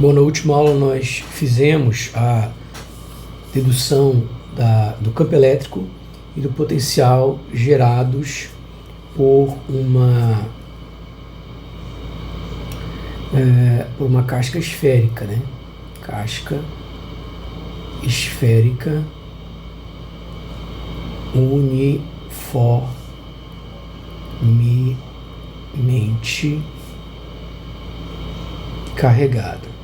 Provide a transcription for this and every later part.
Bom, na última aula nós fizemos a dedução do campo elétrico e do potencial gerados por uma casca esférica, né? Casca esférica uniformemente carregada.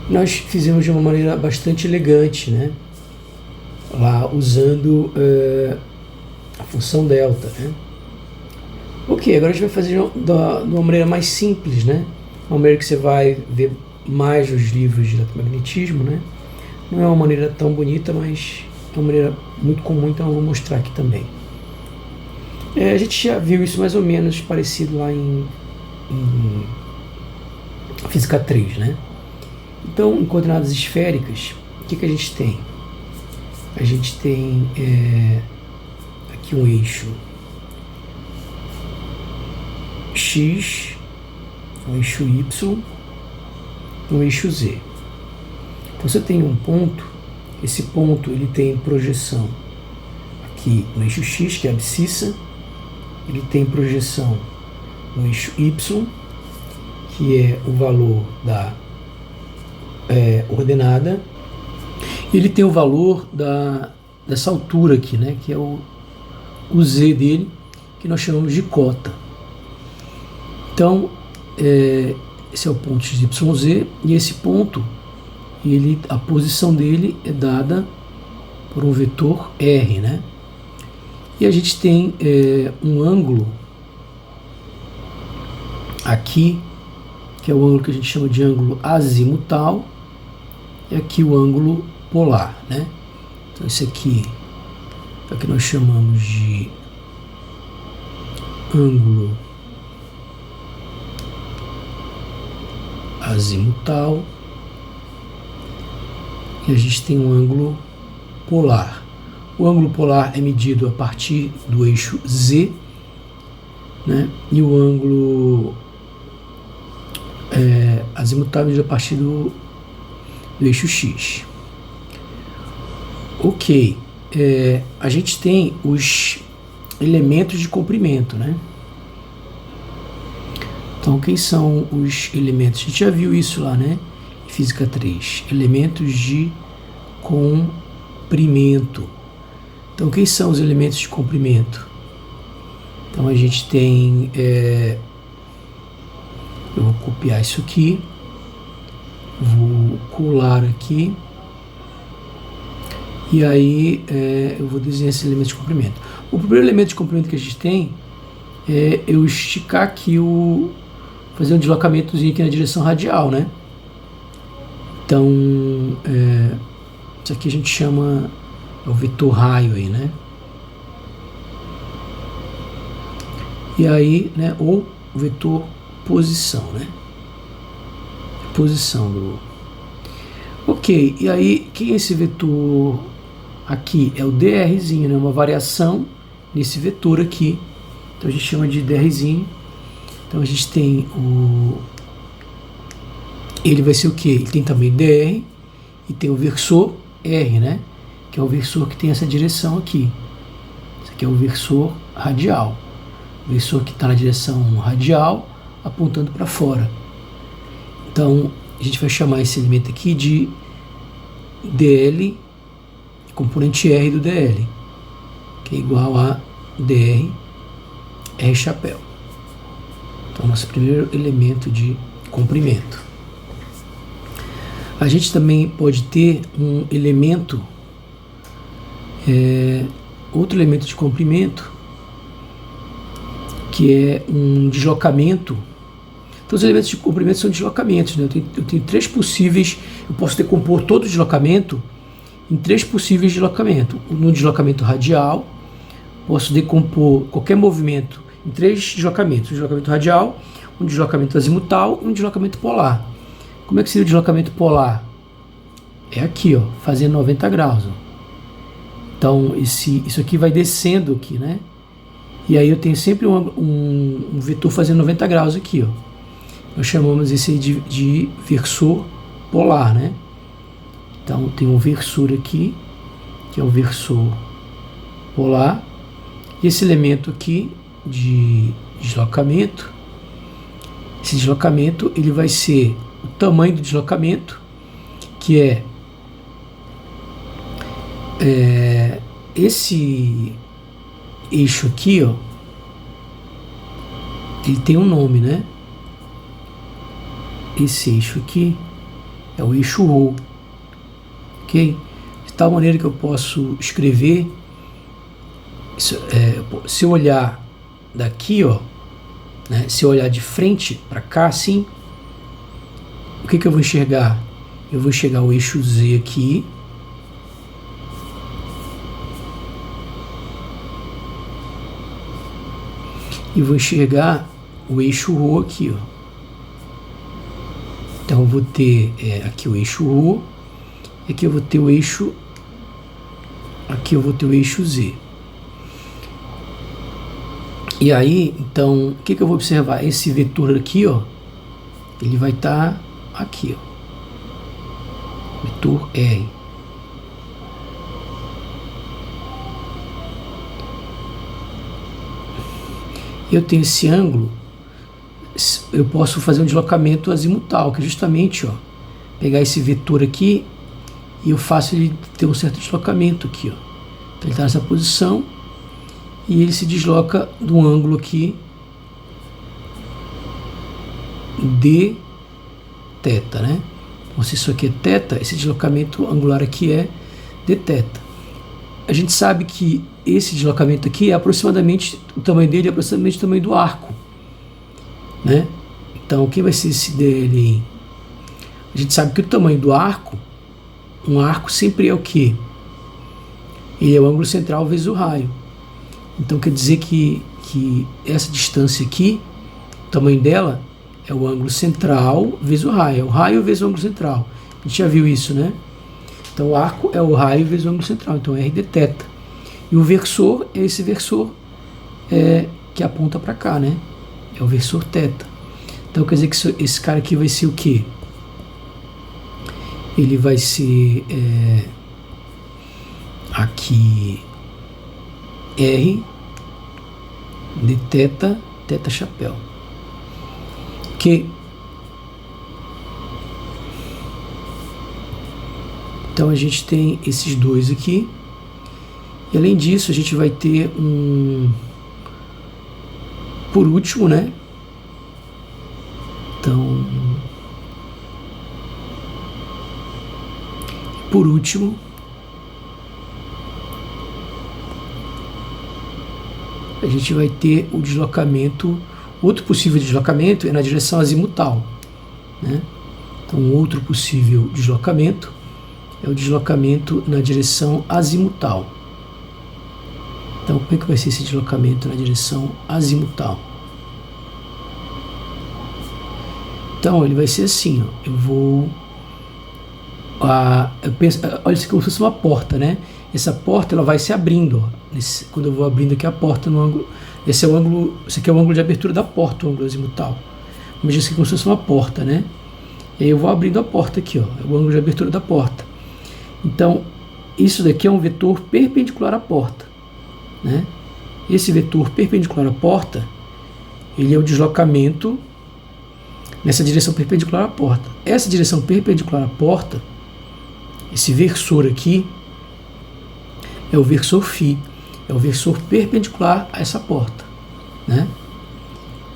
Nós fizemos de uma maneira bastante elegante, né? Lá usando a função delta, né? Ok, agora a gente vai fazer de uma maneira mais simples, né? Uma maneira que você vai ver mais nos livros de eletromagnetismo, né? Não é uma maneira tão bonita, mas é uma maneira muito comum, então eu vou mostrar aqui também. A gente já viu isso mais ou menos parecido lá em Física 3, né? Então, em coordenadas esféricas, o que a gente tem? A gente tem aqui um eixo X, um eixo Y, um eixo Z. Então, você tem um ponto, esse ponto ele tem projeção aqui no eixo X, que é a abscissa, ele tem projeção no eixo Y, que é o valor da ordenada, e ele tem o valor dessa altura aqui, né, que é o Z dele, que nós chamamos de cota. Então, esse é o ponto XYZ, e esse ponto, a posição dele é dada por um vetor R, né? E a gente tem um ângulo aqui, que é o ângulo que a gente chama de ângulo azimutal, e aqui o ângulo polar, né? Então esse aqui é o que nós chamamos de ângulo azimutal, e a gente tem um ângulo polar. O ângulo polar é medido a partir do eixo Z, né? E o ângulo azimutal é medido a partir do eixo X. Ok, a gente tem os elementos de comprimento, né? Então, quem são os elementos? A gente já viu isso lá, né? Em Física 3. Elementos de comprimento. Então, quem são os elementos de comprimento? Então, a gente tem... eu vou copiar isso aqui. Vou colar aqui. E aí, eu vou desenhar esses elementos de comprimento. O primeiro elemento de comprimento que a gente tem é eu esticar aqui fazer um deslocamentozinho aqui na direção radial, né? Então, isso aqui a gente chama o vetor raio aí, né? E aí, né? Ou o vetor posição, né? Posição do... Ok, e aí, quem é esse vetor aqui? É o drzinho, né? Uma variação nesse vetor aqui. Então a gente chama de drzinho. Então a gente tem ele vai ser o quê? Ele tem também dr e tem o versor R, né? Que é o versor que tem essa direção aqui. Esse aqui é o versor radial. O versor que está na direção radial apontando para fora. Então a gente vai chamar esse elemento aqui de dl, componente R do dl, que é igual a dr R chapéu. Então, nosso primeiro elemento de comprimento. A gente também pode ter um elemento, outro elemento de comprimento, que é um deslocamento. Então, os elementos de comprimento são deslocamentos, né? Eu tenho três possíveis, eu posso decompor todo o deslocamento em três possíveis deslocamentos. No deslocamento radial, posso decompor qualquer movimento em três deslocamentos: um deslocamento radial, um deslocamento azimutal e um deslocamento polar. Como é que seria o deslocamento polar? É aqui, ó, fazendo 90 graus. Ó. Então, isso aqui vai descendo aqui, né? E aí eu tenho sempre um vetor fazendo 90 graus aqui, ó. nós chamamos esse de versor polar, né? Então tem um versor aqui, que é o versor polar, e esse elemento aqui de deslocamento, esse deslocamento ele vai ser o tamanho do deslocamento, que é esse eixo aqui, ó, ele tem um nome, né? Esse eixo aqui é o eixo ρ, ok? De tal maneira que eu posso escrever, se eu olhar daqui, ó, né, se eu olhar de frente para cá, assim, o que eu vou enxergar? Eu vou enxergar o eixo Z aqui, e vou enxergar o eixo ρ aqui, ó. Então eu vou ter aqui o eixo ρ, e aqui eu vou ter o eixo, aqui eu vou ter o eixo Z. E aí, então, o que eu vou observar? Esse vetor aqui, ó, ele vai estar aqui, ó, vetor R. Eu tenho esse ângulo, eu posso fazer um deslocamento azimutal, que é justamente, ó, pegar esse vetor aqui e eu faço ele ter um certo deslocamento aqui, ó. Então ele está nessa posição e ele se desloca do ângulo aqui de θ, né? Então, se isso aqui é θ, esse deslocamento angular aqui é de θ. A gente sabe que esse deslocamento aqui é aproximadamente, o tamanho dele é aproximadamente o tamanho do arco, né? Então, quem vai ser esse dele? A gente sabe que o tamanho do arco, um arco sempre é o quê? Ele é o ângulo central vezes o raio. Então, quer dizer que essa distância aqui, o tamanho dela, é o ângulo central vezes o raio. É o raio vezes o ângulo central. A gente já viu isso, né? Então, o arco é o raio vezes o ângulo central. Então, R de θ. E o versor é esse versor que aponta para cá, né? É o versor θ. Então, quer dizer que esse cara aqui vai ser o quê? Ele vai ser aqui R de θ, θ chapéu. Ok? Então a gente tem esses dois aqui. E além disso, a gente vai ter por último, né? Então, por último, a gente vai ter o deslocamento, outro possível deslocamento é na direção azimutal, né? Então, outro possível deslocamento é o deslocamento na direção azimutal. Então, como é que vai ser esse deslocamento na direção azimutal? Então, ele vai ser assim, ó. Eu vou... eu penso, olha isso como se fosse uma porta, né? Essa porta ela vai se abrindo, ó. Quando eu vou abrindo aqui a porta no ângulo... Esse aqui é o ângulo de abertura da porta, o ângulo azimutal. Imagina isso aqui como se fosse uma porta, né? E aí eu vou abrindo a porta aqui, ó. É o ângulo de abertura da porta. Então, isso daqui é um vetor perpendicular à porta, né? Esse vetor perpendicular à porta, ele é o deslocamento nessa direção perpendicular à porta. Essa direção perpendicular à porta, esse versor aqui, é o versor φ, é o versor perpendicular a essa porta, né?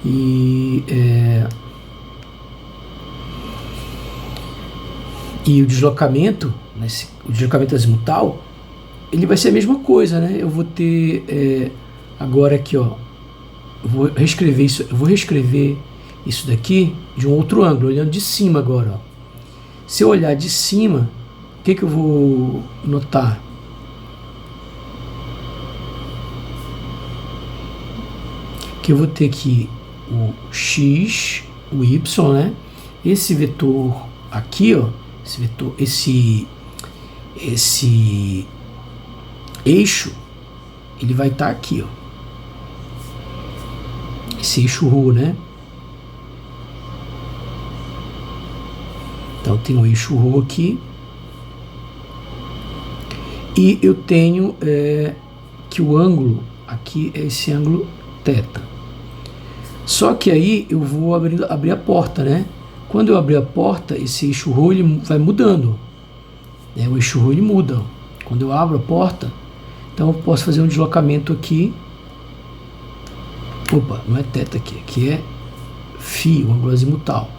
E o deslocamento, o deslocamento azimutal, ele vai ser a mesma coisa, né? Eu vou ter agora aqui, ó, eu vou reescrever isso daqui de um outro ângulo, olhando de cima agora, ó. Se eu olhar de cima, o que eu vou notar? Que eu vou ter aqui o x, o y, né? Esse vetor aqui, ó, esse vetor, esse eixo, ele vai estar aqui, ó. Esse eixo ρ, né? Então eu tenho o eixo ρ aqui. E eu tenho que o ângulo aqui é esse ângulo θ. Só que aí eu vou abrir a porta, né? Quando eu abrir a porta, esse eixo ρ ele vai mudando. Né? O eixo ρ ele muda. Quando eu abro a porta, então eu posso fazer um deslocamento aqui. Opa, não é θ aqui, aqui é φ, o ângulo azimutal.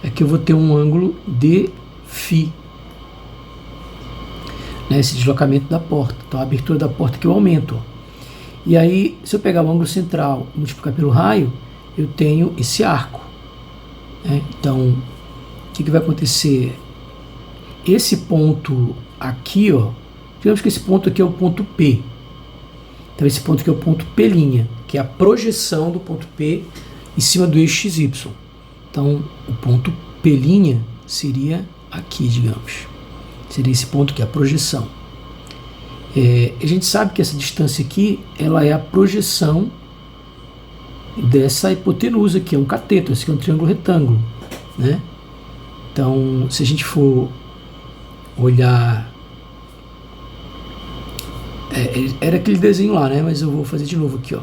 Aqui eu vou ter um ângulo dφ. Né? Esse deslocamento da porta. Então a abertura da porta que eu aumento. E aí, se eu pegar o ângulo central e multiplicar pelo raio, eu tenho esse arco. Né? Então, o que vai acontecer? Esse ponto aqui, ó, digamos que esse ponto aqui é o ponto P. Então, esse ponto aqui é o ponto P', que é a projeção do ponto P em cima do eixo XY. Então, o ponto P' seria aqui, digamos. Seria esse ponto aqui, a projeção. A gente sabe que essa distância aqui, ela é a projeção dessa hipotenusa aqui, é um cateto, esse aqui é um triângulo retângulo, né? Então, se a gente for olhar, era aquele desenho lá, né? Mas eu vou fazer de novo aqui, ó.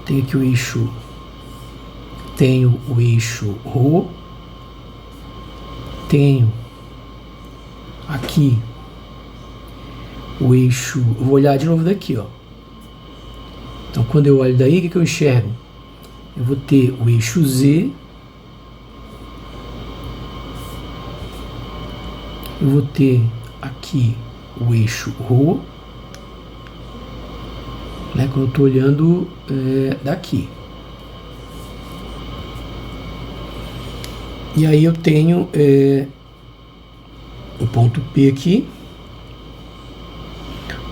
Tenho aqui o eixo, tenho o eixo ρ, tenho aqui o eixo, eu vou olhar de novo daqui, ó. Então, quando eu olho daí, o que eu enxergo? Eu vou ter o eixo Z, eu vou ter aqui o eixo ρ, né, quando eu estou olhando daqui. E aí eu tenho o ponto P aqui,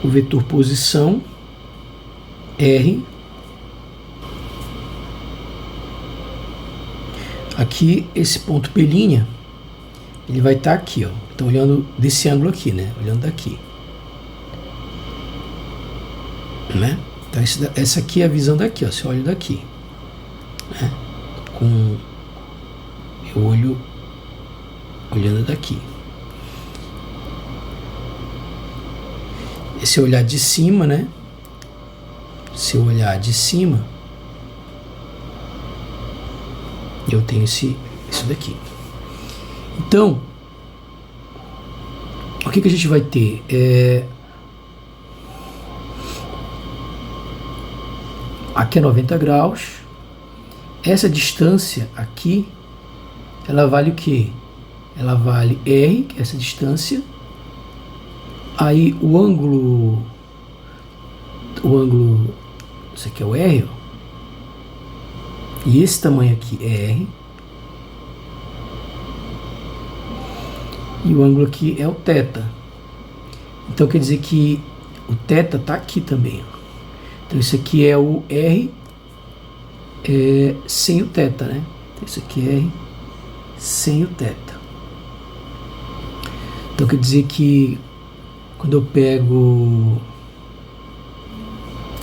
o vetor posição R, aqui esse ponto P', ele vai estar aqui, ó. Então olhando desse ângulo aqui, né? Olhando daqui, né? Então essa aqui é a visão daqui, ó. Você olha daqui, né? Eu olho olhando daqui. Esse olhar de cima, né? Se eu olhar de cima, eu tenho isso daqui. Então, o que a gente vai ter? Aqui é 90 graus. Essa distância aqui, ela vale o quê? Ela vale R, que é essa distância. Aí o ângulo, isso aqui é o R, ó, e esse tamanho aqui é R, e o ângulo aqui é o θ. Então quer dizer que o θ está aqui também, ó. Então isso aqui é o R sem o θ, né? Então isso aqui é R sem o θ. Então quer dizer que quando eu pego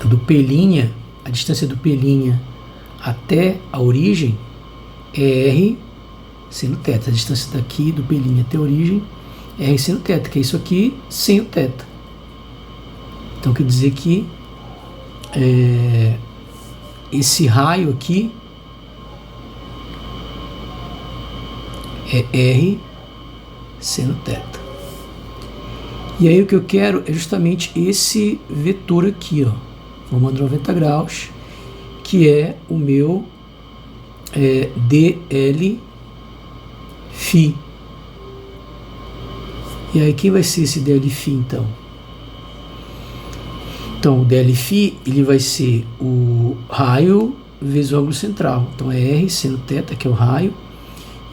do P', a distância do P' até a origem é R seno θ. A distância daqui do P' até a origem é R seno θ, que é isso aqui sem o θ. Então quer dizer que esse raio aqui é R seno θ. E aí o que eu quero é justamente esse vetor aqui, ó, formando 90 graus, que é o meu dl φ. E aí quem vai ser esse dl φ então? Então o dl φ ele vai ser o raio vezes o ângulo central. Então é R seno θ, que é o raio,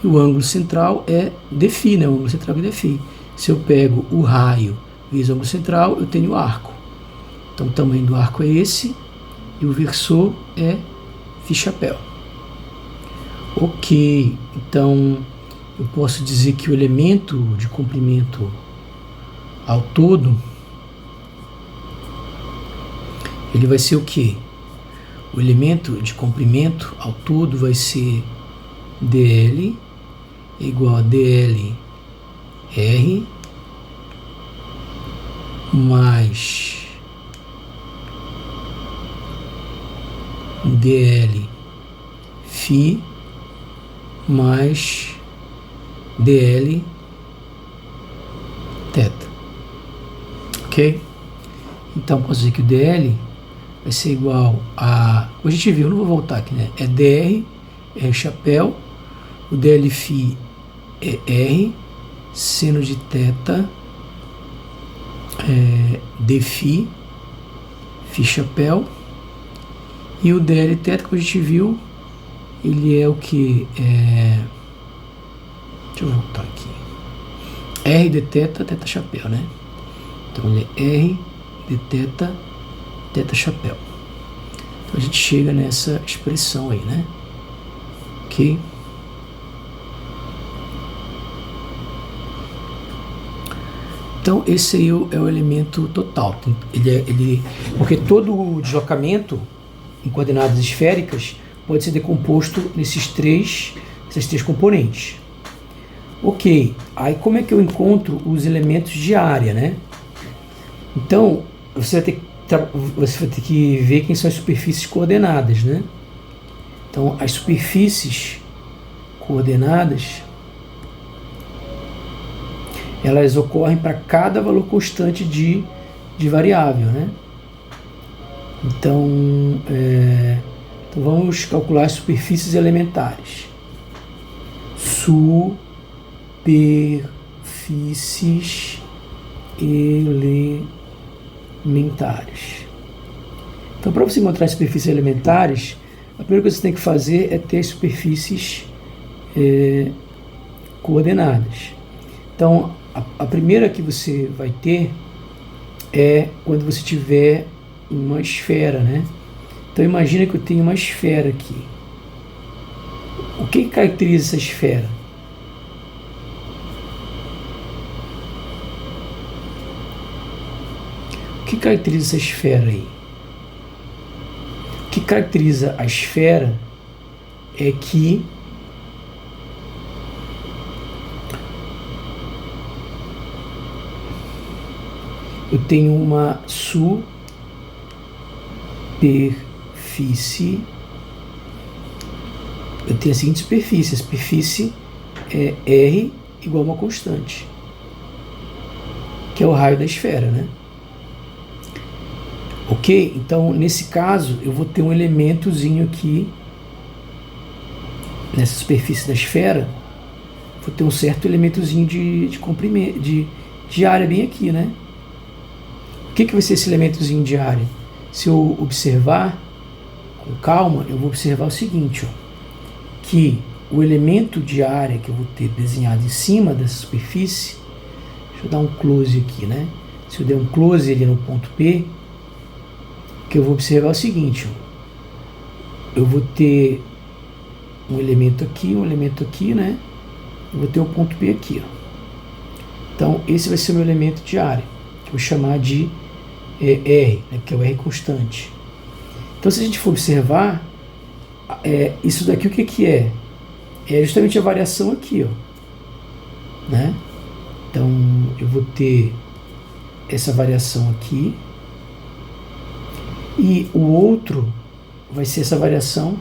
e o ângulo central é dφ, né? O ângulo central é dφ. Se eu pego o raio vezes o ângulo central, eu tenho o arco. Então o tamanho do arco é esse, e o versor é φ chapéu. Ok, então eu posso dizer que o elemento de comprimento ao todo, ele vai ser o quê? O elemento de comprimento ao todo vai ser dl é igual a dl r mais dl φ mais dl θ. Ok? Então, posso dizer que o dl vai ser igual a... A gente viu, não vou voltar aqui, né? É dr, R chapéu, o dl φ é r, seno de θ, dφ, φ chapéu, e o dl θ, que a gente viu, ele é o que? Deixa eu voltar aqui. R de θ, θ chapéu, né? Então ele é R de θ, θ chapéu. Então a gente chega nessa expressão aí, né? Ok? Então esse aí é o elemento total. Porque todo o deslocamento em coordenadas esféricas pode ser decomposto essas três componentes. Ok, aí como é que eu encontro os elementos de área, né? Então, você vai ter que ver quem são as superfícies coordenadas, né? Então, as superfícies coordenadas, elas ocorrem para cada valor constante de variável, né? Então, então, vamos calcular as superfícies elementares. Superfícies elementares. Então, para você encontrar as superfícies elementares, a primeira coisa que você tem que fazer é ter as superfícies coordenadas. Então, a primeira que você vai ter é quando você tiver uma esfera, né? Então, imagina que eu tenho uma esfera aqui. O que caracteriza essa esfera? O que caracteriza essa esfera aí? O que caracteriza a esfera é que eu tenho uma superfície. Eu tenho a seguinte superfície. A superfície é R igual a uma constante, que é o raio da esfera, né? Ok? Então, nesse caso, eu vou ter um elementozinho aqui, nessa superfície da esfera, vou ter um certo elementozinho de comprimento, de área bem aqui, né? O que vai ser esse elementozinho de área? Se eu observar com calma, eu vou observar o seguinte, ó, que o elemento de área que eu vou ter desenhado em cima dessa superfície, deixa eu dar um close aqui, né? Se eu der um close ali no ponto P, o que eu vou observar é o seguinte, ó, eu vou ter um elemento aqui, né? Eu vou ter o ponto P aqui, ó. Então, esse vai ser o meu elemento de área, que eu vou chamar de R, né, que é o R constante. Então, se a gente for observar, isso daqui o que é? É justamente a variação aqui, ó, né? Então, eu vou ter essa variação aqui, e o outro vai ser essa variação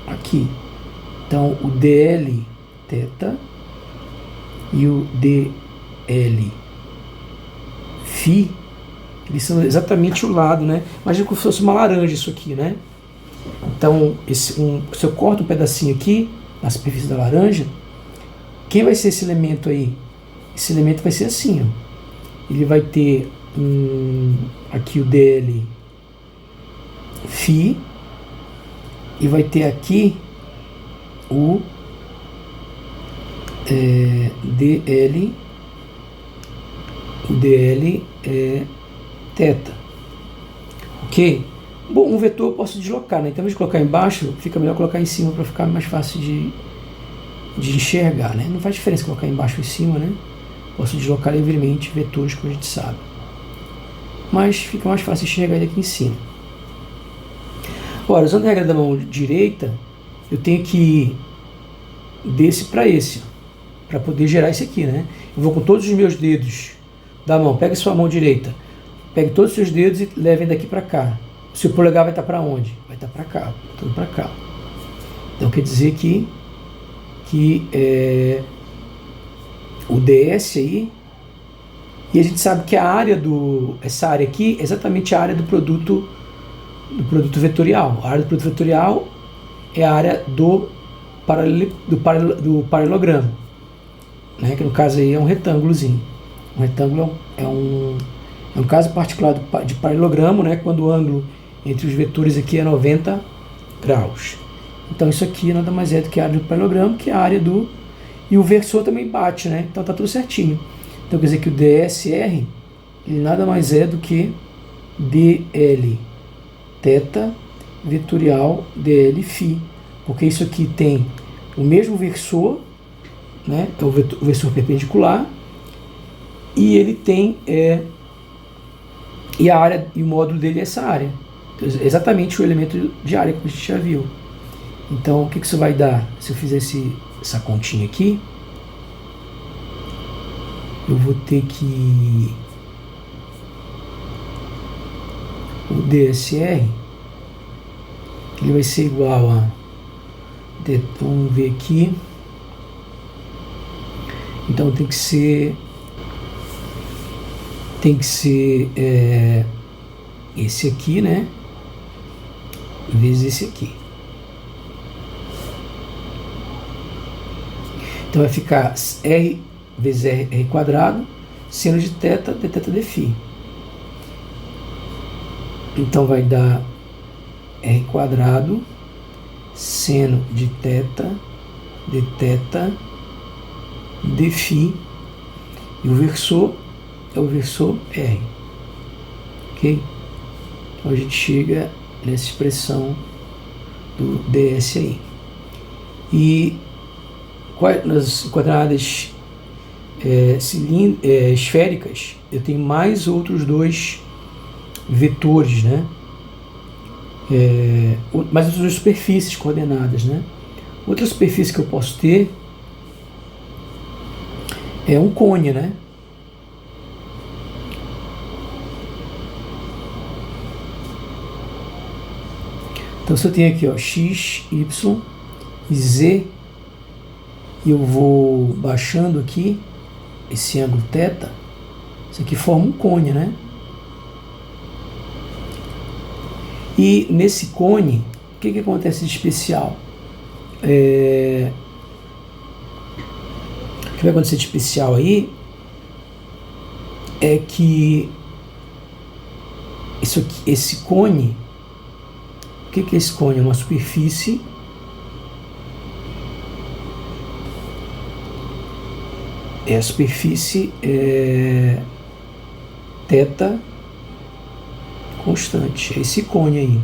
aqui. Então, o dl θ e o dl φ, eles são exatamente o lado, né? Imagina como se fosse uma laranja isso aqui, né? Então, se eu corto um pedacinho aqui, na superfície da laranja, quem vai ser esse elemento aí? Esse elemento vai ser assim, ó. Ele vai ter aqui o dl φ, e vai ter aqui o dl θ. Ok? Bom, um vetor eu posso deslocar, né? Então, ao invés de colocar embaixo, fica melhor colocar em cima para ficar mais fácil de enxergar, né? Não faz diferença colocar embaixo ou em cima, né? Posso deslocar livremente vetores, como a gente sabe. Mas fica mais fácil enxergar ele aqui em cima. Ora, usando a regra da mão direita, eu tenho que desse para esse, para poder gerar isso aqui, né? Eu vou com todos os meus dedos da mão, pega sua mão direita, pegue todos os seus dedos e levem daqui para cá. O seu polegar vai estar para onde? Vai estar para cá, tudo para cá. Então quer dizer que o DS aí, e a gente sabe que a área essa área aqui é exatamente a área do produto vetorial. A área do produto vetorial é a área do paralelogramo, né? Que no caso aí é um retângulozinho. Um retângulo é um caso particular de paralelogramo, né? Quando o ângulo entre os vetores aqui é 90 graus. Então isso aqui nada mais é do que a área do paralelogramo, que é a área do... E o versor também bate, né? Então tá tudo certinho. Então quer dizer que o DSR, ele nada mais é do que DL θ vetorial DL φ. Porque isso aqui tem o mesmo versor, né? É o versor perpendicular. E ele tem... e a área, e o módulo dele é essa área. Então, exatamente o elemento de área que a gente já viu. Então, o que isso vai dar? Se eu fizer essa continha aqui, eu vou ter que... O DSR, ele vai ser igual a... Vamos ver aqui. Então, tem que ser esse aqui, né? Vezes esse aqui. Então vai ficar R vezes R quadrado, seno de θ, dθ dφ. Então vai dar R quadrado, seno de θ, dθ dφ. E o versor é o versor R. Ok? Então a gente chega nessa expressão do DS aí. E nas coordenadas esféricas, eu tenho mais outros dois vetores, né? Mais outras duas superfícies coordenadas, né? Outra superfície que eu posso ter é um cone, né? Então, se eu tenho aqui, ó, x, y e z, e eu vou baixando aqui esse ângulo θ, isso aqui forma um cone, né? E nesse cone, o que acontece de especial? O que vai acontecer de especial aí é que isso aqui, esse cone, o que é esse cone? É uma superfície a superfície θ constante, é esse cone aí.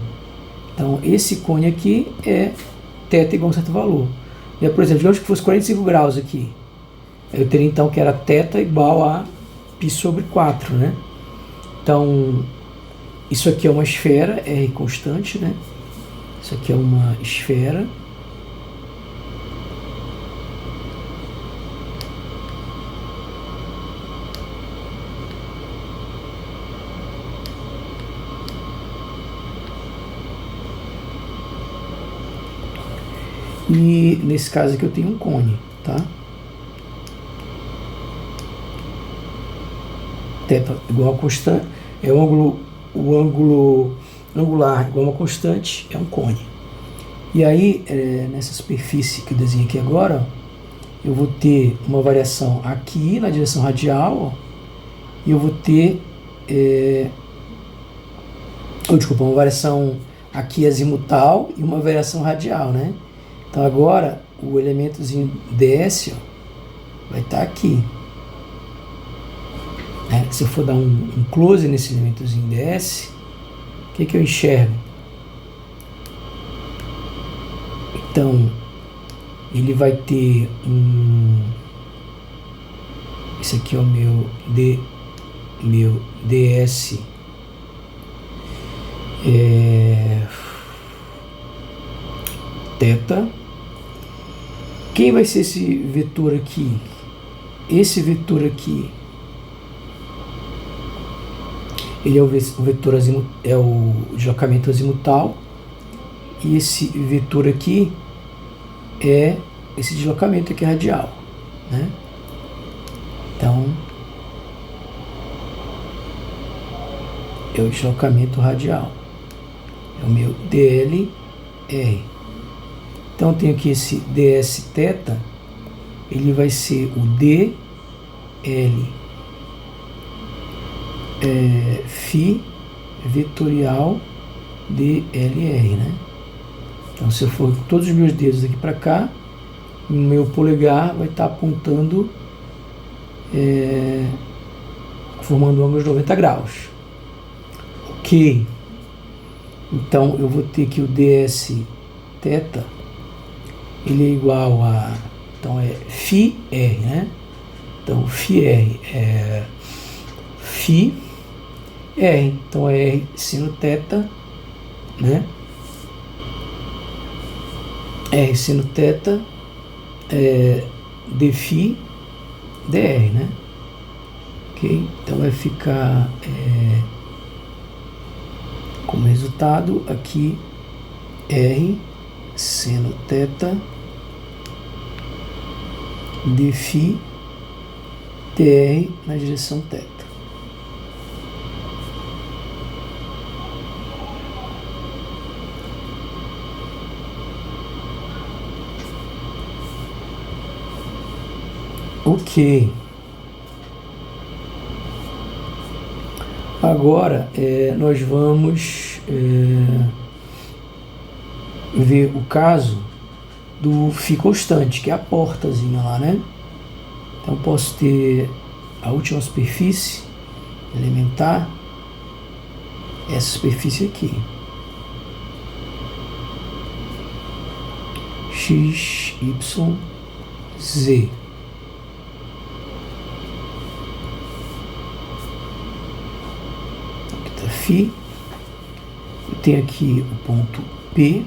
Então esse cone aqui é θ igual a um certo valor. E, por exemplo, digamos que fosse 45 graus aqui, eu teria então que era θ igual a π sobre 4, né? Então isso aqui é uma esfera, R constante, né? Isso aqui é uma esfera. E nesse caso aqui eu tenho um cone, tá? Θ igual a constante, é o ângulo angular igual a uma constante, é um cone. E aí, nessa superfície que eu desenhei aqui agora, ó, eu vou ter uma variação aqui na direção radial, ó, e eu vou ter, uma variação aqui azimutal e uma variação radial, né? Então agora o elementozinho DS, ó, vai estar aqui. Se eu for dar um close nesse elementozinho DS, o que eu enxergo? Então ele vai ter esse aqui é o meu DS θ, Quem vai ser esse vetor aqui? Esse vetor aqui, ele é o vetor é o deslocamento azimutal, e esse vetor aqui é esse deslocamento aqui radial, né? Então, é o deslocamento radial, é o meu DLR. Então, eu tenho aqui esse ds θ, ele vai ser o DL φ vetorial DLR, né? Então, se eu for com todos os meus dedos aqui para cá, o meu polegar vai estar apontando, formando um ângulo de 90 graus. Ok. Então, eu vou ter que o ds θ, ele é igual a, então é φr, né? Então, φr é φ R, então é R sino θ, né? R sino θ dφ dr, né? Ok? Então vai ficar como resultado aqui R seno θ dφ dr na direção θ. Ok. Agora nós vamos ver o caso do φ constante, que é a portazinha lá, né? Então posso ter a última superfície elementar, essa superfície aqui, x, y, z. Φ, eu tenho aqui o ponto P,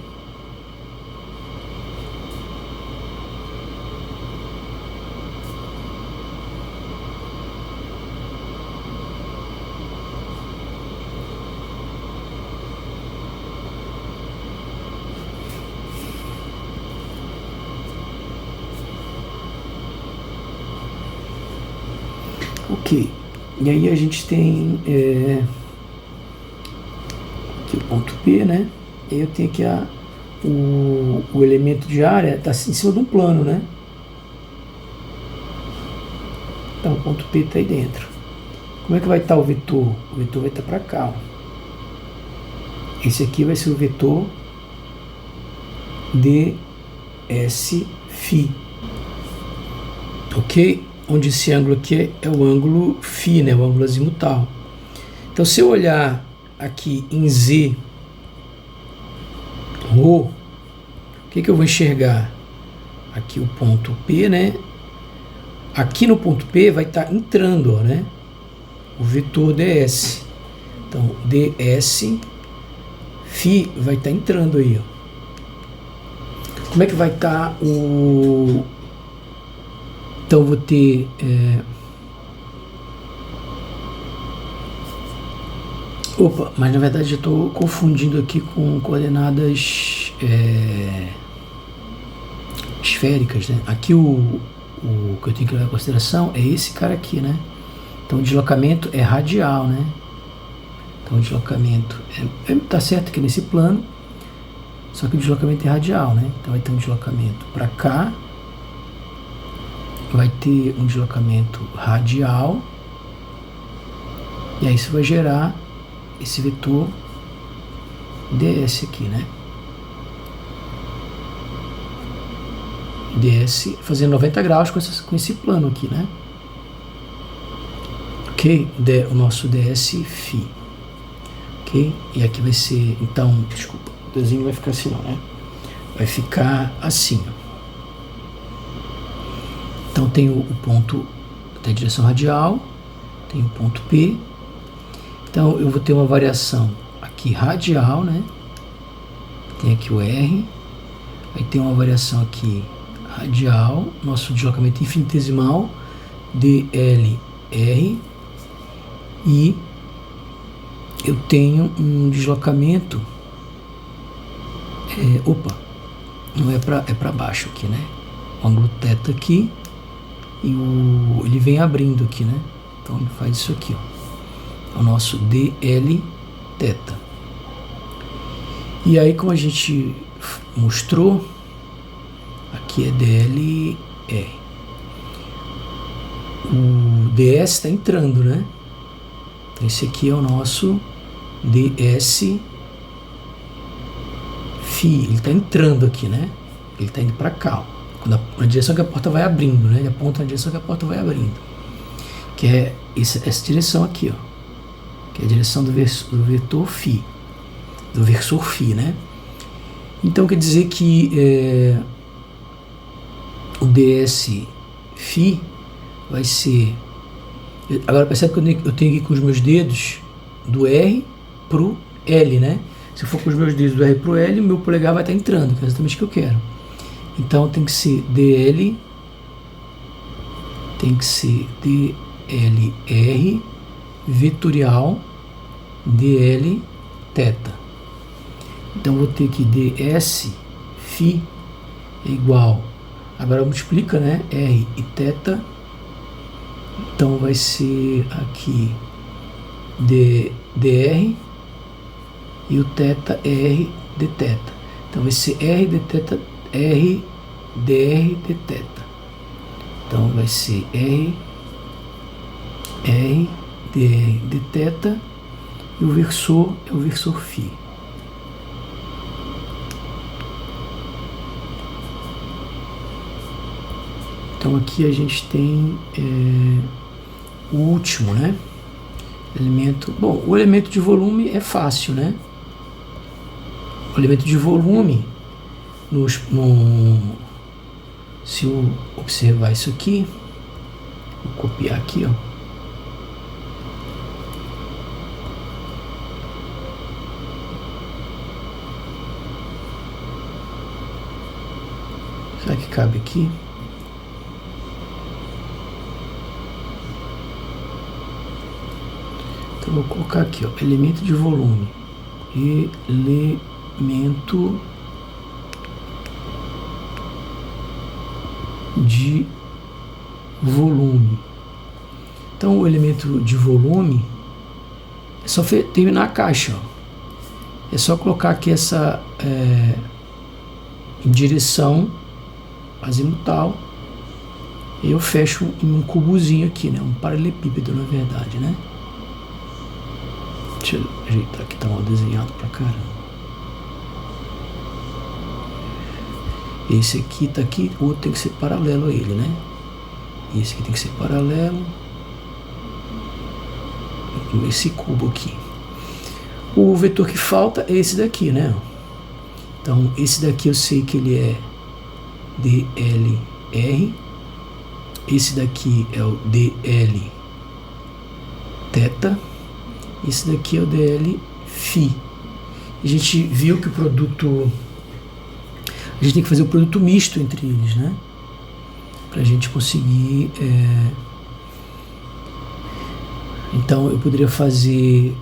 ok, e aí a gente tem aqui o ponto P, né? E aí eu tenho aqui o elemento de área está em cima de um plano, né? Então o ponto P está aí dentro. Como é que vai estar o vetor? O vetor vai estar para cá, ó. Esse aqui vai ser o vetor ds φ, ok? Onde esse ângulo aqui é o ângulo φ, né? O ângulo azimutal. Então, se eu olhar aqui em Z, Rho, o que eu vou enxergar? Aqui o ponto P, né? Aqui no ponto P vai estar entrando, ó, né? O vetor ds. Então, ds φ vai estar entrando aí, ó. Como é que vai estar o... Então, eu vou ter... Opa, mas na verdade eu estou confundindo aqui com coordenadas esféricas, né? Aqui o que eu tenho que levar em consideração é esse cara aqui, né? Então o deslocamento é radial, né? Então o deslocamento tá certo que é nesse plano, só que o deslocamento é radial, né? Então vai ter um deslocamento para cá, vai ter um deslocamento radial, e aí isso vai gerar esse vetor ds aqui, né? ds fazendo 90 graus com esse plano aqui, né? Ok? O nosso ds φ. Ok? E aqui vai ser, então, desculpa, o desenho vai ficar assim, não, né? Vai ficar assim, ó. Então tem o ponto da direção radial, tem o ponto P. Então eu vou ter uma variação aqui radial, né? Tem aqui o R, aí tem uma variação aqui radial, nosso deslocamento infinitesimal, dLr, e eu tenho um deslocamento, não é para baixo aqui, né? O ângulo θ aqui, e ele vem abrindo aqui, né? Então ele faz isso aqui, ó. É o nosso dLθ. E aí, como a gente mostrou, aqui é dLr. O ds está entrando, né? Então esse aqui é o nosso ds φ. Ele está entrando aqui, né? Ele está indo para cá, ó. Na direção que a porta vai abrindo, né? Ele aponta na direção que a porta vai abrindo. Que é essa direção aqui, ó. Que é a direção do vetor φ. Do versor φ, né? Então quer dizer que o ds φ vai ser... Agora percebe que eu tenho aqui com os meus dedos do R pro L, né? Se eu for com os meus dedos do R pro L, o meu polegar vai estar entrando, que é exatamente o que eu quero. Então tem que ser dl, tem que ser dlr vetorial dl θ. Então vou ter que ds φ é igual, agora multiplica, né, r e θ. Então vai ser aqui dr e o θ r dθ. Então vai ser r dθ, r dr dθ. Então vai ser r dr dθ, e o versor é o versor φ. Então aqui a gente tem o último, né? Elemento. Bom, o elemento de volume é fácil, né? O elemento de volume, se eu observar isso aqui, vou copiar aqui, ó. Será que cabe aqui? Então vou colocar aqui, ó, elemento de volume, elemento de volume. Então o elemento de volume é só terminar a caixa, ó. É só colocar aqui essa em direção azimutal, e eu fecho em um cubozinho aqui, né? Um paralelepípedo, na verdade, né? Deixa eu ajeitar aqui, tá mal desenhado pra caramba. Esse aqui tá aqui, o outro tem que ser paralelo a ele, né? E esse aqui tem que ser paralelo com esse cubo aqui. O vetor que falta é esse daqui, né? Então esse daqui eu sei que ele é dLr, esse daqui é o dl θ, esse daqui é o dl φ. A gente viu que o produto, a gente tem que fazer o produto misto entre eles, né? Para a gente conseguir. Então eu poderia fazer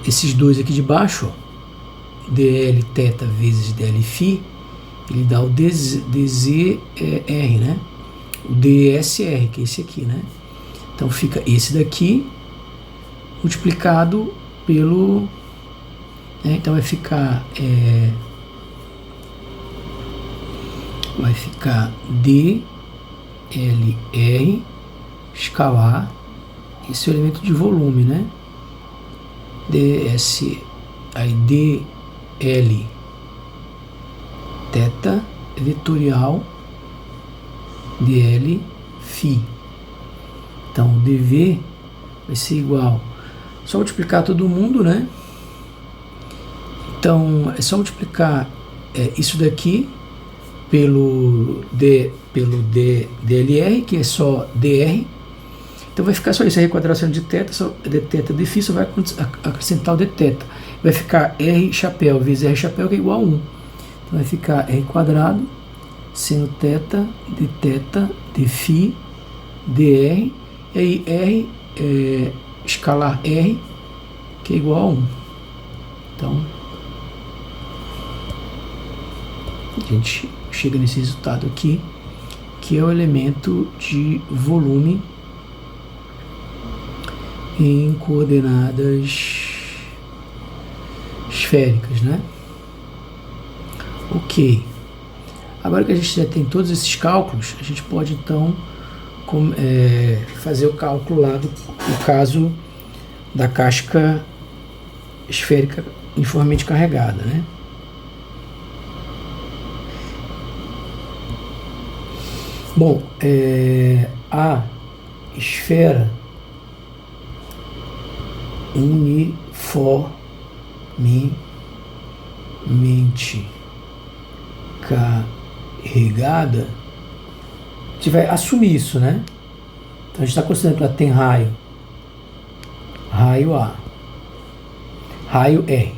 esses dois aqui de baixo, ó, dl θ vezes dl φ, ele dá o dzr, né? O dsr, que é esse aqui, né? Então fica esse daqui multiplicado pelo, né? Então vai ficar dlr escalar, esse é o elemento de volume, né? ds, aí dl θ vetorial dl φ. Então o dv vai ser igual, só multiplicar todo mundo, né? Então é só multiplicar isso daqui pelo dlr, que é só dr, Então vai ficar só isso, a quadrado de θ, só dθ de φ, só vai acrescentar o dθ. Vai ficar r chapéu vezes r chapéu, que é igual a 1. Então vai ficar r quadrado seno θ de θ de φ dr, e aí r escalar r, que é igual a 1. Então a gente chega nesse resultado aqui, que é o elemento de volume em coordenadas esféricas, né? Ok. Agora que a gente já tem todos esses cálculos, a gente pode então fazer o cálculo lá do caso da casca esférica uniformemente carregada, né? Bom, a esfera uniformemente carregada, a gente vai assumir isso, né? Então a gente está considerando que ela tem raio A, raio R.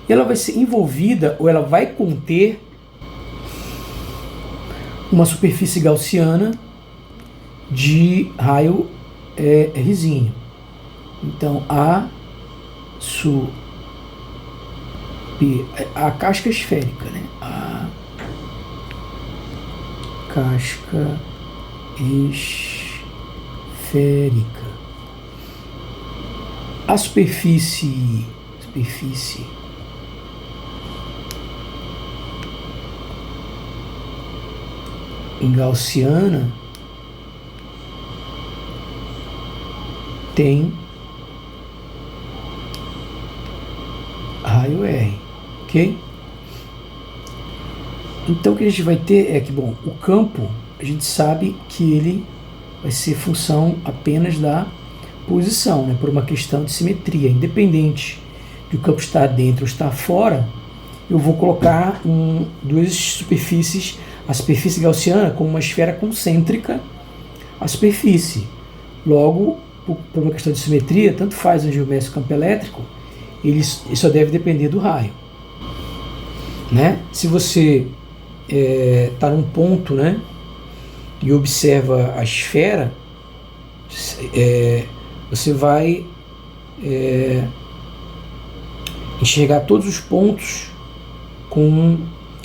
E ela vai ser envolvida, ou ela vai conter, uma superfície gaussiana de raio Rzinho. Então a casca esférica, né? A casca esférica. A superfície gaussiana tem raio R, ok? Então o que a gente vai ter é que, bom, o campo, a gente sabe que ele vai ser função apenas da posição, né, por uma questão de simetria, independente de o campo estar dentro ou estar fora, eu vou colocar duas superfícies, a superfície gaussiana como uma esfera concêntrica à superfície. Logo, por uma questão de simetria, tanto faz onde eu meço o campo elétrico, ele só deve depender do raio, né? Se você está num ponto, né, e observa a esfera, você vai enxergar todos os pontos com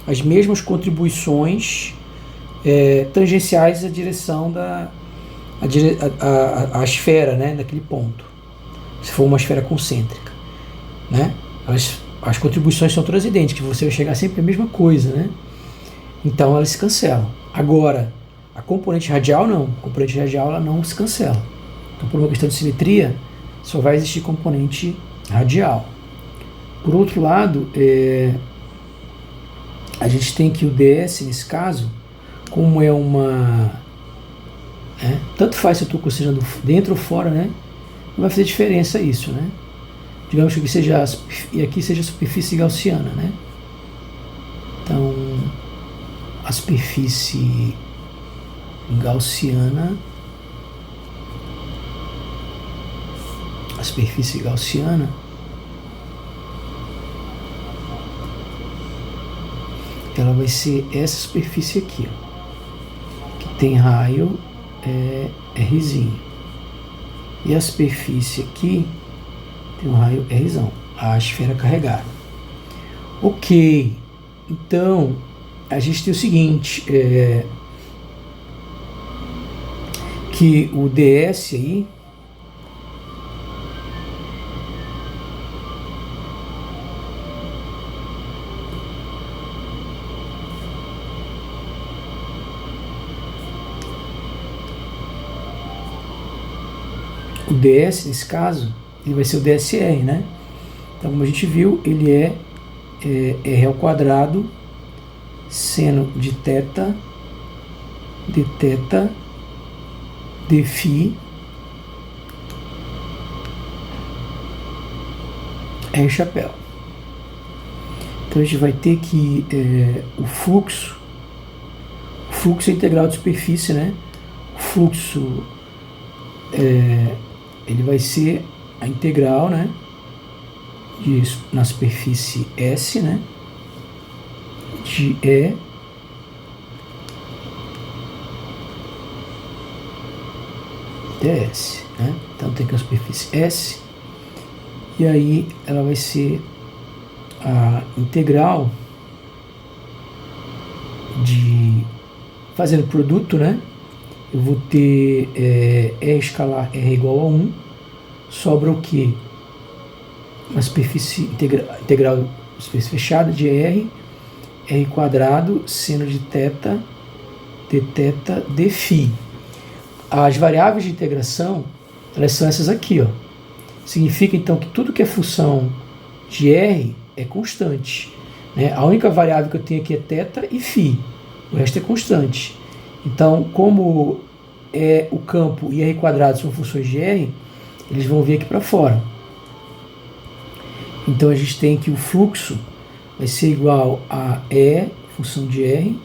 as mesmas contribuições tangenciais à direção a esfera, né, daquele ponto, se for uma esfera concêntrica, né? As contribuições são todas idênticas, você vai chegar sempre à mesma coisa, né? Então elas se cancelam. Agora, a componente radial não. A componente radial ela não se cancela. Então, por uma questão de simetria, só vai existir componente radial. Por outro lado, a gente tem que o ds, nesse caso, como é uma... tanto faz se eu estou considerando dentro ou fora, né? Não vai fazer diferença isso, né? Digamos que aqui seja a superfície gaussiana, né? Então, a superfície gaussiana, ela vai ser essa superfície aqui, ó, que tem raio Rzinho, e a superfície aqui tem um raio Rzão, a esfera carregada. Ok, então a gente tem o seguinte, que o ds aí nesse caso, ele vai ser o dsr, né? Então, como a gente viu, ele é r ao quadrado seno de θ de φ r chapéu. Então a gente vai ter que o fluxo é integral de superfície, né? O fluxo ele vai ser a integral, né, na superfície S, né, de E ds, né? Então tem aqui a superfície S, e aí ela vai ser a integral de, fazendo produto, né? Eu vou ter E escalar R igual a 1, sobra o que? Uma superfície integral superfície fechada de R quadrado seno de θ d θ d φ. As variáveis de integração, elas são essas aqui, ó. Significa então que tudo que é função de R é constante, né? A única variável que eu tenho aqui é θ e φ, o resto é constante. Então, como o campo e R quadrado são funções de R, eles vão vir aqui para fora. Então a gente tem que o fluxo vai ser igual a E, função de R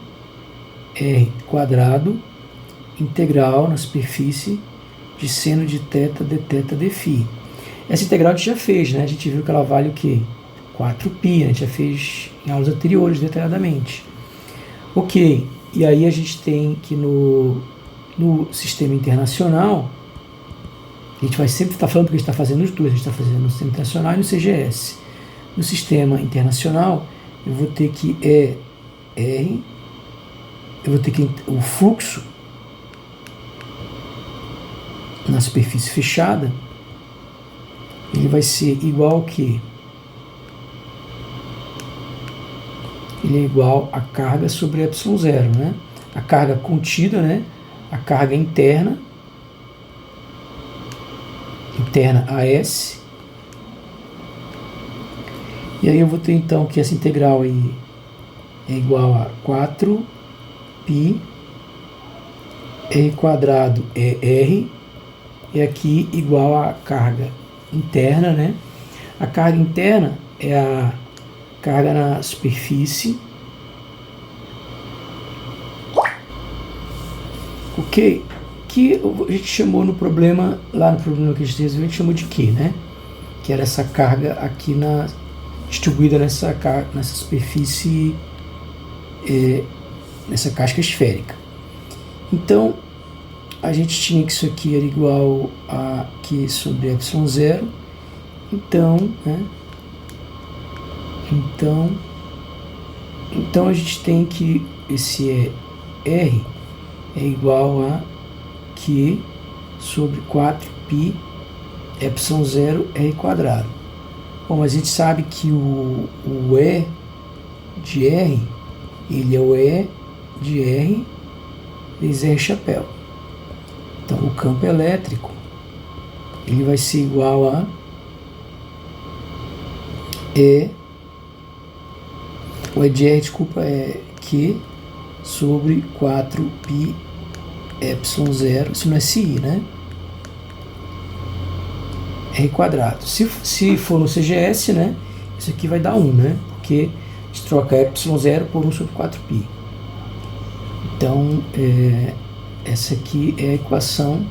quadrado, integral na superfície de seno de θ d θ d φ. Essa integral a gente já fez, né? A gente viu que ela vale o quê? 4π, a gente já fez em aulas anteriores detalhadamente. Ok, e aí a gente tem que no sistema internacional, a gente vai sempre estar falando porque a gente está fazendo os dois, a gente está fazendo no sistema internacional e no CGS. No sistema internacional, eu vou ter que R, eu vou ter que o fluxo na superfície fechada, ele vai ser igual ao quê? Ele é igual a carga sobre ε0, né? A carga contida, né? A carga interna AS. E aí eu vou ter então que essa integral aí é igual a 4π R quadrado é R, e aqui igual a carga interna, né? A carga interna é a carga na superfície. Ok? Que a gente chamou no problema, lá no problema que a gente resolveu, a gente chamou de Q, né? Que era essa carga aqui distribuída nessa superfície, nessa casca esférica. Então, a gente tinha que isso aqui era igual a Q sobre ε0. Então, né? Então a gente tem que esse R é igual a Q sobre 4π ε0 R quadrado. Bom, mas a gente sabe que o E de R, ele é o E de R vezes R chapéu. Então, o campo elétrico, ele vai ser igual a o E de R, desculpa, é Q sobre 4π ε0, isso não é SI, né? R quadrado. Se for no CGS, né? Isso aqui vai dar 1, né? Porque a gente troca ε0 por 1 sobre 4π. Então, essa aqui é a equação,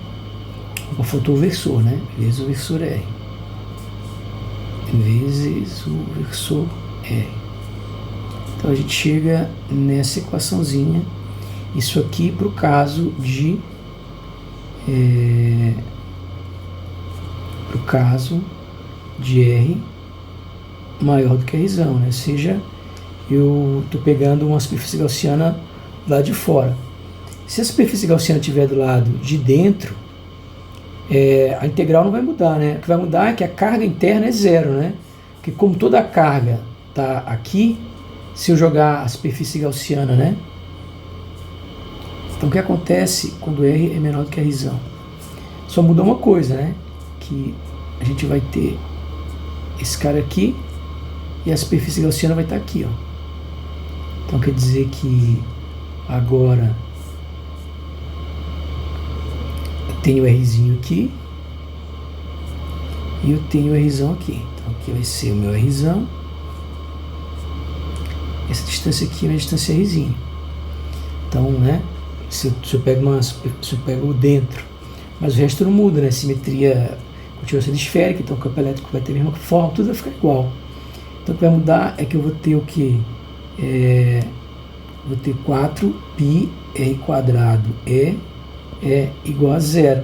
faltou o versor, né? Vezes o versor R. Vezes o versor R. Então a gente chega nessa equaçãozinha. Isso aqui para o caso de R maior do que R, né? Ou seja, eu estou pegando uma superfície gaussiana lá de fora. Se a superfície gaussiana estiver do lado de dentro, a integral não vai mudar, né? O que vai mudar é que a carga interna é zero, né? Porque como toda a carga está aqui, se eu jogar a superfície gaussiana, né? Então o que acontece quando R é menor do que R? Só muda uma coisa, né? Que a gente vai ter esse cara aqui e a superfície gaussiana vai estar aqui, ó. Então quer dizer que agora eu tenho o Rzinho aqui e eu tenho o Rzão aqui. Então aqui vai ser o meu Rzão. Essa distância aqui é uma distância Rzinho. Então, né? Se eu pego o dentro mas o resto não muda, né? A simetria continua sendo esférica, então o campo elétrico vai ter a mesma forma, tudo vai ficar igual. Então o que vai mudar é que eu vou ter o quê? Vou ter 4πr² é igual a zero.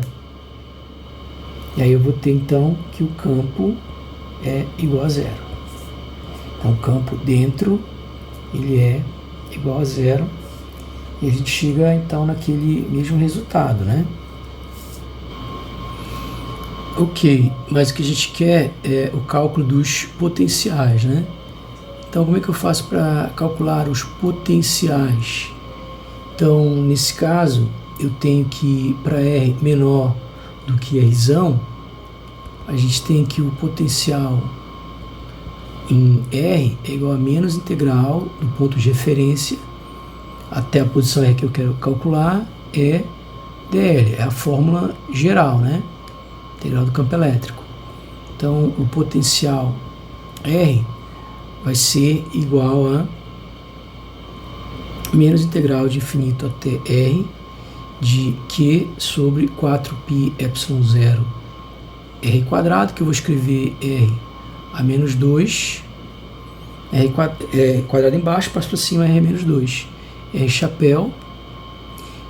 E aí eu vou ter então que o campo é igual a zero. Então o campo dentro ele é igual a zero. E a gente chega então naquele mesmo resultado, né? Ok, mas o que a gente quer é o cálculo dos potenciais, né? Então como é que eu faço para calcular os potenciais? Então nesse caso eu tenho que, para R menor do que Rzão, a gente tem que o potencial em R é igual a menos integral do ponto de referência até a posição R que eu quero calcular é dl, é a fórmula geral, né? Integral do campo elétrico. Então o potencial R vai ser igual a menos integral de infinito até R de Q sobre 4πε0 R quadrado, que eu vou escrever R a menos 2, R quadrado embaixo, passo para cima R menos 2, R chapéu,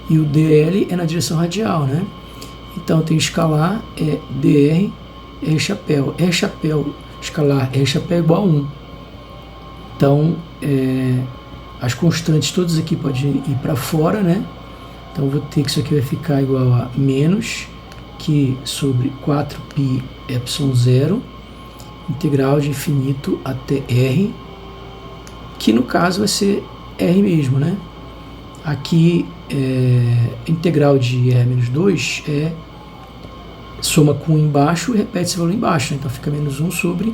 e o dl é na direção radial, né? Então eu tenho escalar é dr R chapéu. R chapéu escalar R chapéu é igual a 1. Então as constantes todas aqui podem ir para fora, né? Então eu vou ter que isso aqui vai ficar igual a menos Q sobre 4πε0 integral de infinito até R, que no caso vai ser R mesmo, né? Aqui integral de R menos 2 soma com 1 embaixo e repete esse valor embaixo, né? Então fica menos 1 sobre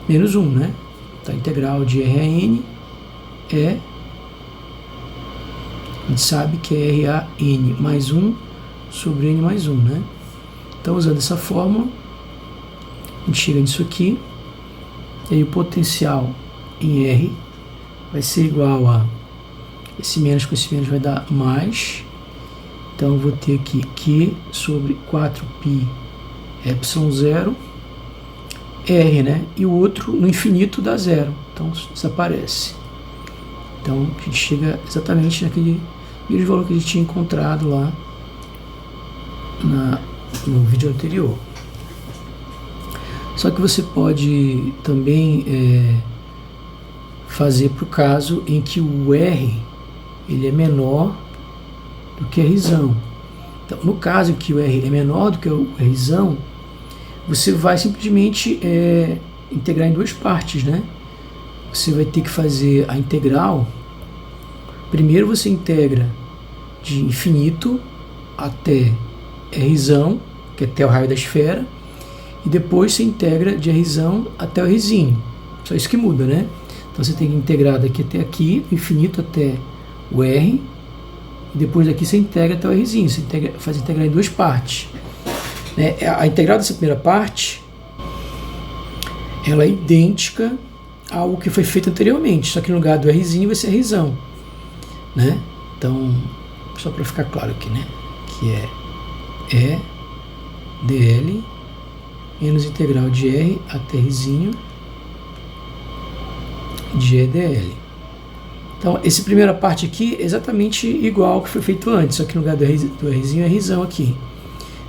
menos 1, né? Então a integral de R a N a gente sabe que é R a N mais 1 sobre N mais 1, né? Então usando essa fórmula, a gente chega nisso aqui, e aí o potencial em R vai ser igual a esse menos com esse menos vai dar mais. Então eu vou ter aqui Q sobre 4πε0 R, né? E o outro no infinito dá zero, então desaparece. Então a gente chega exatamente naquele mesmo valor que a gente tinha encontrado lá no vídeo anterior. Só que você pode também fazer para o caso em que o R ele é menor do que Rzão. Então, no caso em que o R é menor do que o Rzão, você vai simplesmente integrar em duas partes, né? Você vai ter que fazer a integral. Primeiro você integra de infinito até Rzão, que é até o raio da esfera, e depois você integra de Rzão até o Rzinho. Só isso que muda, né? Então você tem que integrar daqui até aqui, do infinito até o R, e depois daqui você integra até o Rzinho. Você faz integrar em duas partes. A integral dessa primeira parte ela é idêntica ao que foi feito anteriormente, só que no lugar do Rzinho vai ser Rzão, né? Então, só para ficar claro aqui, né? Que é E dl menos integral de R até Rzinho de E dl. Então, essa primeira parte aqui é exatamente igual ao que foi feito antes, só que no lugar do Rzinho é Rzão aqui.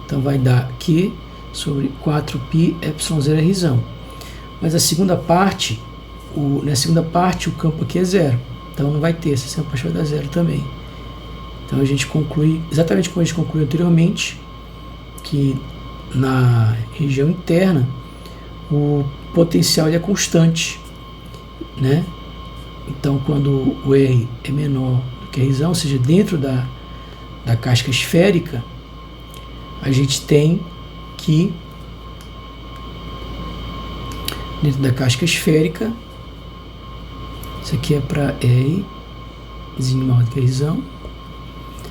Então, vai dar Q sobre 4πε0 Rzão. Mas a segunda parte, na segunda parte, o campo aqui é zero. Então, não vai ter, essa segunda parte vai dar zero também. Então, a gente conclui, exatamente como a gente concluiu anteriormente, que na região interna, o potencial ele é constante, né? Então, quando o R é menor do que Rzão, ou seja, dentro da casca esférica, a gente tem que, dentro da casca esférica, isso aqui é para R, Rzinho maior do que Rzão.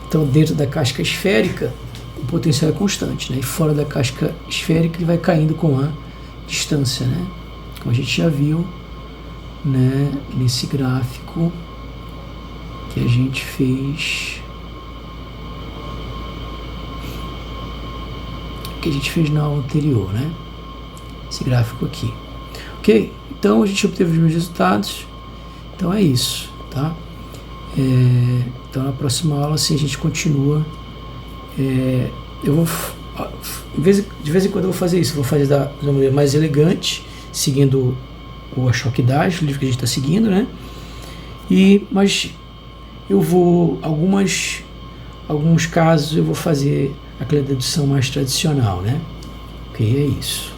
Então, dentro da casca esférica, o potencial é constante, né? E fora da casca esférica, ele vai caindo com a distância, né? Como a gente já viu, né, nesse gráfico que a gente fez que a gente fez na aula anterior, né? Esse gráfico aqui. Ok? Então a gente obteve os mesmos resultados. Então é isso, tá? Então na próxima aula, assim, a gente continua. Eu vou, de vez em quando eu vou fazer isso. Eu vou fazer de uma maneira mais elegante, seguindo o Ashok Das, o livro que a gente está seguindo, né? Mas eu vou, alguns casos eu vou fazer aquela dedução mais tradicional, né? Ok, é isso.